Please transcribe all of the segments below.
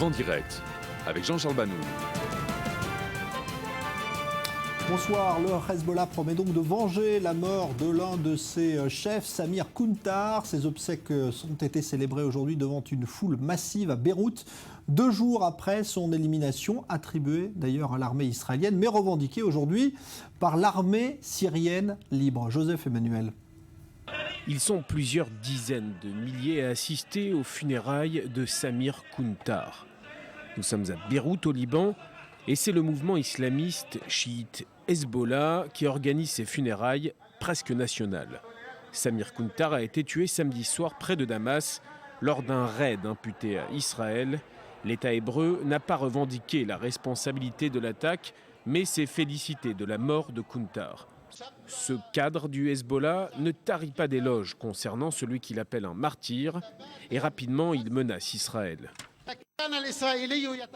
en direct avec Jean-Charles Banoun. Bonsoir, le Hezbollah promet donc de venger la mort de l'un de ses chefs, Samir Kuntar. Ses obsèques ont été célébrées aujourd'hui devant une foule massive à Beyrouth, 2 jours après son élimination, attribuée d'ailleurs à l'armée israélienne, mais revendiquée aujourd'hui par l'armée syrienne libre. Joseph Emmanuel. Ils sont plusieurs dizaines de milliers à assister aux funérailles de Samir Kuntar. Nous sommes à Beyrouth, au Liban, et c'est le mouvement islamiste chiite Hezbollah qui organise ces funérailles presque nationales. Samir Kuntar a été tué samedi soir près de Damas lors d'un raid imputé à Israël. L'État hébreu n'a pas revendiqué la responsabilité de l'attaque, mais s'est félicité de la mort de Kuntar. Ce cadre du Hezbollah ne tarit pas d'éloges concernant celui qu'il appelle un martyr, et rapidement il menace Israël.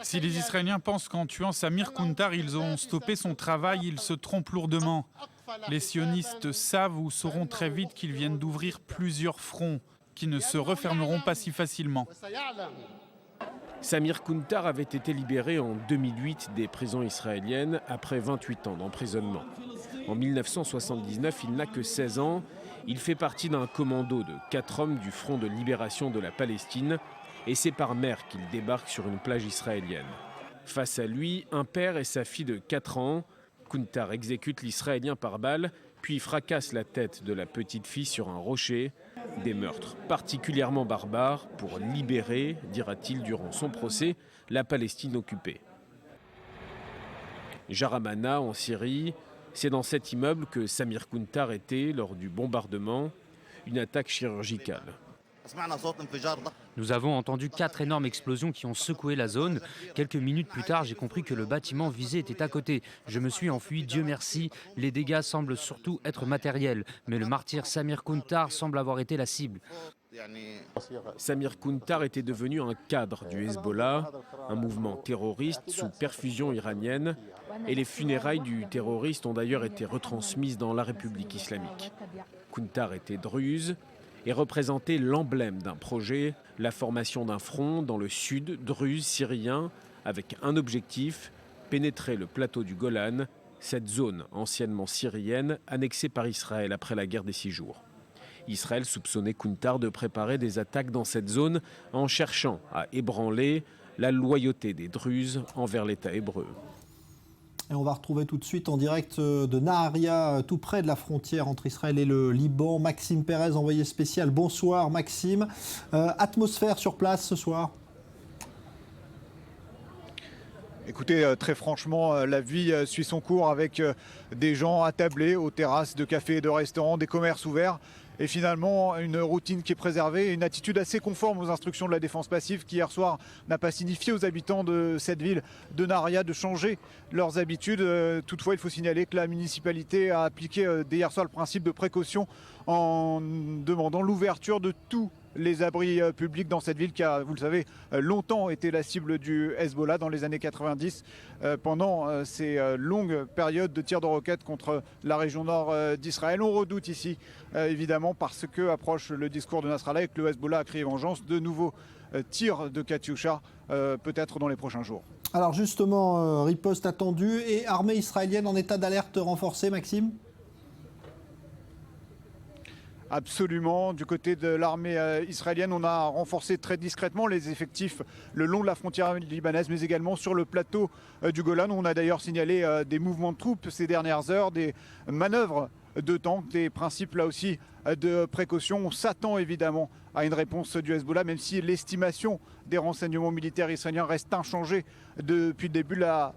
Si les Israéliens pensent qu'en tuant Samir Kuntar, ils ont stoppé son travail, ils se trompent lourdement. Les sionistes savent ou sauront très vite qu'ils viennent d'ouvrir plusieurs fronts qui ne se refermeront pas si facilement. Samir Kuntar avait été libéré en 2008 des prisons israéliennes après 28 ans d'emprisonnement. En 1979, il n'a que 16 ans. Il fait partie d'un commando de 4 hommes du Front de libération de la Palestine. Et c'est par mer qu'il débarque sur une plage israélienne. Face à lui, un père et sa fille de 4 ans. Kuntar exécute l'Israélien par balle, puis fracasse la tête de la petite fille sur un rocher. Des meurtres particulièrement barbares pour libérer, dira-t-il durant son procès, la Palestine occupée. Jaramana, en Syrie, c'est dans cet immeuble que Samir Kuntar était lors du bombardement, une attaque chirurgicale. Nous avons entendu 4 énormes explosions qui ont secoué la zone. Quelques minutes plus tard, j'ai compris que le bâtiment visé était à côté. Je me suis enfui, Dieu merci. Les dégâts semblent surtout être matériels. Mais le martyr Samir Kuntar semble avoir été la cible. Samir Kuntar était devenu un cadre du Hezbollah, un mouvement terroriste sous perfusion iranienne. Et les funérailles du terroriste ont d'ailleurs été retransmises dans la République islamique. Kuntar était druze et représentait l'emblème d'un projet, la formation d'un front dans le sud druze syrien avec un objectif, pénétrer le plateau du Golan, cette zone anciennement syrienne annexée par Israël après la guerre des 6 jours. Israël soupçonnait Kuntar de préparer des attaques dans cette zone en cherchant à ébranler la loyauté des Druzes envers l'État hébreu. Et on va retrouver tout de suite en direct de Naharia, tout près de la frontière entre Israël et le Liban, Maxime Pérez, envoyé spécial. Bonsoir Maxime. Atmosphère sur place ce soir? Écoutez, très franchement, la vie suit son cours avec des gens attablés aux terrasses de cafés et de restaurants, des commerces ouverts. Et finalement, une routine qui est préservée, une attitude assez conforme aux instructions de la défense passive qui hier soir n'a pas signifié aux habitants de cette ville de Naharia de changer leurs habitudes. Toutefois, il faut signaler que la municipalité a appliqué dès hier soir le principe de précaution en demandant l'ouverture de tous les abris publics dans cette ville qui a, vous le savez, longtemps été la cible du Hezbollah dans les années 90 pendant ces longues périodes de tirs de roquettes contre la région nord d'Israël. On redoute ici, évidemment, parce que approche le discours de Nasrallah et que le Hezbollah a crié vengeance, de nouveaux tirs de Katyusha, peut-être dans les prochains jours. Alors justement, riposte attendue et armée israélienne en état d'alerte renforcée, Maxime ? Absolument. Du côté de l'armée israélienne, on a renforcé très discrètement les effectifs le long de la frontière libanaise, mais également sur le plateau du Golan. On a d'ailleurs signalé des mouvements de troupes ces dernières heures, des manœuvres de tanks, des principes là aussi de précaution. On s'attend évidemment à une réponse du Hezbollah, même si l'estimation des renseignements militaires israéliens reste inchangée depuis le début. La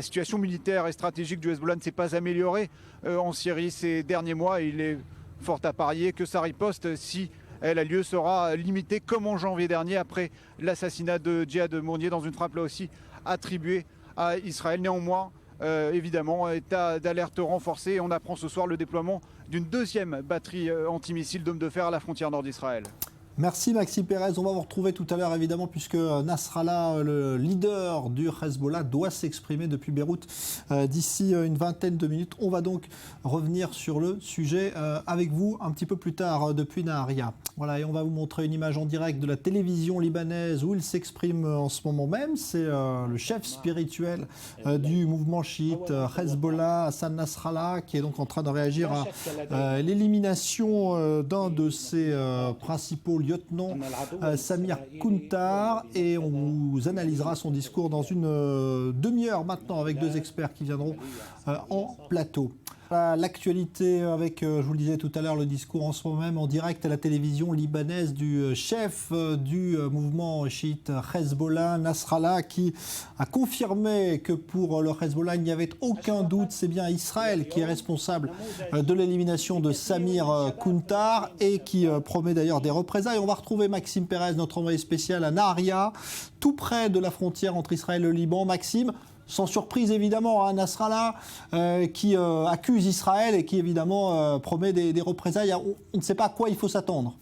situation militaire et stratégique du Hezbollah ne s'est pas améliorée en Syrie ces derniers mois. Il est fort à parier que sa riposte, si elle a lieu, sera limitée comme en janvier dernier après l'assassinat de Djihad Mournier dans une frappe là aussi attribuée à Israël. Néanmoins, évidemment, état d'alerte renforcé. On apprend ce soir le déploiement d'une 2e batterie antimissile d'hommes de fer à la frontière nord d'Israël. Merci Maxime Pérez. On va vous retrouver tout à l'heure évidemment puisque Nasrallah, le leader du Hezbollah, doit s'exprimer depuis Beyrouth d'ici une vingtaine de minutes. On va donc revenir sur le sujet avec vous un petit peu plus tard depuis Naharia. Voilà, et on va vous montrer une image en direct de la télévision libanaise où il s'exprime en ce moment même. C'est le chef spirituel du mouvement chiite Hezbollah, Hassan Nasrallah, qui est donc en train de réagir à l'élimination d'un de ses principaux lieutenant Samir Kuntar, et on vous analysera son discours dans une demi-heure maintenant avec deux experts qui viendront en plateau. L'actualité avec, je vous le disais tout à l'heure, le discours en ce moment même en direct à la télévision libanaise du chef du mouvement chiite Hezbollah, Nasrallah, qui a confirmé que pour le Hezbollah, il n'y avait aucun doute, c'est bien Israël qui est responsable de l'élimination de Samir Kuntar et qui promet d'ailleurs des représailles. On va retrouver Maxime Pérez, notre envoyé spécial à Naharia, tout près de la frontière entre Israël et le Liban. Maxime, sans surprise évidemment, hein, Nasrallah qui accuse Israël et qui évidemment promet des représailles. On ne sait pas à quoi il faut s'attendre.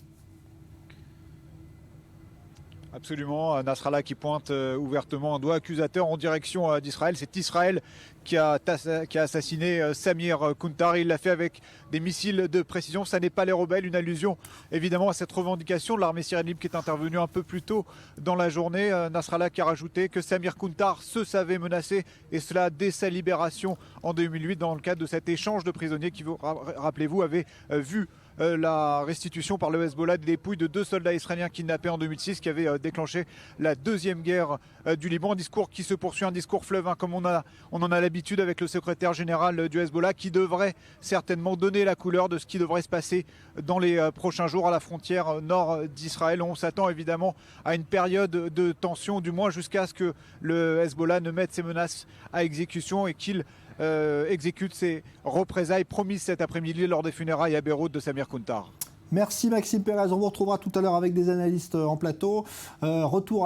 Absolument, Nasrallah qui pointe ouvertement un doigt accusateur en direction d'Israël. C'est Israël qui a assassiné Samir Kuntar. Il l'a fait avec des missiles de précision. Ça n'est pas les rebelles, une allusion évidemment à cette revendication de l'armée syrienne libre qui est intervenue un peu plus tôt dans la journée. Nasrallah qui a rajouté que Samir Kuntar se savait menacé, et cela dès sa libération en 2008 dans le cadre de cet échange de prisonniers qui, rappelez-vous, avait vu la restitution par le Hezbollah des dépouilles de 2 soldats israéliens kidnappés en 2006 qui avaient déclenché la deuxième guerre du Liban. Un discours qui se poursuit, un discours fleuve, hein, comme on en a l'habitude avec le secrétaire général du Hezbollah, qui devrait certainement donner la couleur de ce qui devrait se passer dans les prochains jours à la frontière nord d'Israël. On s'attend évidemment à une période de tension, du moins jusqu'à ce que le Hezbollah ne mette ses menaces à exécution et qu'il exécute ses représailles promises cet après-midi lors des funérailles à Beyrouth de Samir Kuntar. Merci Maxime Pérez. On vous retrouvera tout à l'heure avec des analystes en plateau. Retour